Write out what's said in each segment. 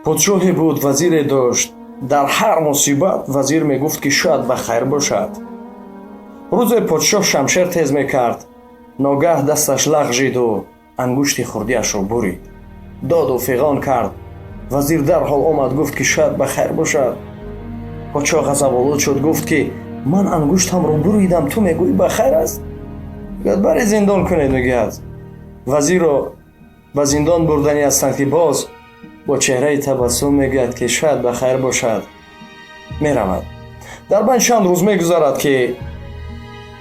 подшоҳе буд, вазире дошт. дар ҳар мусибат вазир мегуфт ки шояд ба хайр бошад. рӯзе подшоҳ шамшер тез мекард. ногаҳ дасташ лағжиду ангушти хурдиашро бурид. доду фиғон кард. вазир дарҳол омад гуфт ки шояд ба хайр бошад. подшоҳ ғазаболуд шуд, гуфт ки ман ангуштамро буридам, ту мегӯӣ ба хайр аст? мегӯяд баре зиндон кунед. мегӯяд вазирро ба зиндон бурдани ҳастанд ки боз бо чеҳраи табассум мегӯяд ки шояд ба хайр бошад. меравад. дар байн чанд рӯз мегузарад ки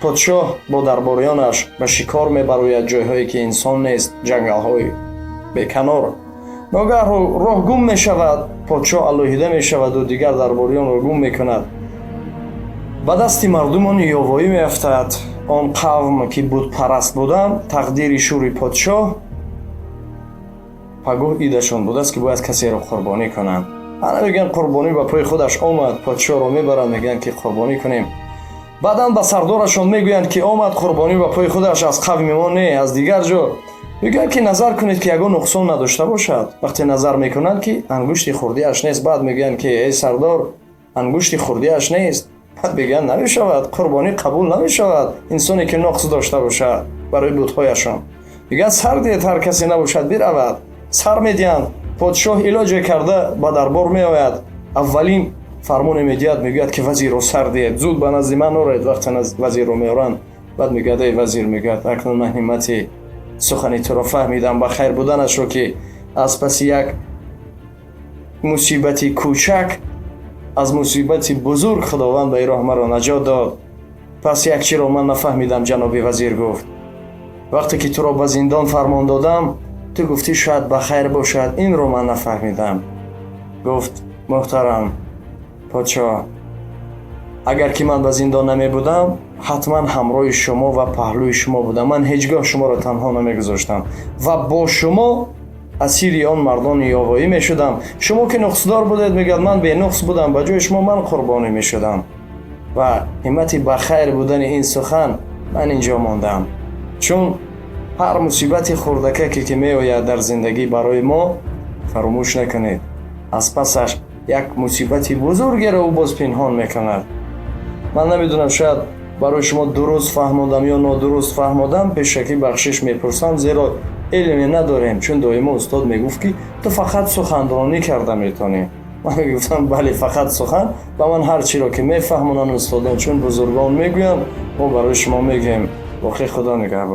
подшоҳ бо дарбориёнаш ба шикор мебарояд ҷойҳое ки инсон нест, ҷангалҳои беканор. ногаҳ роҳ гум мешавад. подшоҳ алоҳида мешаваду дигар дарбориёнро гум мекунад. ба дасти мардумон ёвоӣ меафтад. он қавм ки будпараст буданд, тақдири шӯри подшоҳ пагоҳ идашон будааст ки бояд касеро қурбонӣ кунанд. ана мегӯянд қурбонӣ ба пои худаш омад. подшоҳро мебаранд, мегӯянд ки қурбонӣ кунем. баъдан ба сардорашон мегӯянд ки омад қурбонӣ ба пои худаш аз қавми мо не, аз дигар ҷо. мегӯянд ки назар кунед ки ягон нуқсон надошта бошад. вақте назар мекунанд ки ангушти хурдиаш нест, баъд мегӯянд ки эй сардор, ангушти хурдиаш нест. баъд мегӯянд намешавад, қурбонӣ қабул намешавад инсоне ки нуқс дошта бошад барои будҳояшон. мегӯянд сар диҳед, ҳар касе набошад биравад. сар медиҳанд. подшоҳ илоҷе карда ба дарбор меояд. аввалин фармоне медиҳад, мегӯяд ки вазирро сар диҳед, зуд ба назди ман оред. вақте вазирро меоранд, баъд мегӯяд эй вазир, мегӯяд акнун ман ҳиммати сухани туро фаҳмидам, ба хайр буданашро ки аз паси як мусибати кӯчак аз мусибати бузург худованд ба ин роҳ маро наҷот дод. пас як чиро ман нафаҳмидам, ҷаноби вазир гуфт. вақте ки туро ба зиндон фармон додам, ту гуфтӣ шояд ба хайр бошад. инро ман нафаҳмидам. гуфт муҳтарам подшоҳ, агар ки ман ба зиндон намебудам, ҳатман ҳамроҳи шумо ва паҳлӯи шумо будам. ман ҳеҷ гоҳ шуморо танҳо намегузоштам ва бо шумо асири он мардони ёвоӣ мешудам. шумо ки нуқсдор будед, мегӯяд ман бенуқс будам, ба ҷои шумо ман қурбонӣ мешудам. ва ҳиммати ба хайр будани ин сухан ман инҷо мондам. чун ҳар мусибати хурдакаке ки меояд дар зиндагӣ барои мо, фаромӯш накунед, аз пасаш як мусибати бузургеро ӯ боз пинҳон мекунад. ман намедонам, шояд барои шумо дуруст фаҳмодам ё нодуруст фаҳмодам. пешакӣ бахшиш мепурсам, зеро илме надорем. чун доимо устод мегуфт ки ту фақат сухандронӣ карда метонӣ. ман мегуфтам бале, фақат сухан. ба ман ҳар чиро ки мефаҳмонанд устодон, чун бузургон мегӯянд, мо барои шумо мегӯем. воқеъ худо нигаҳбон.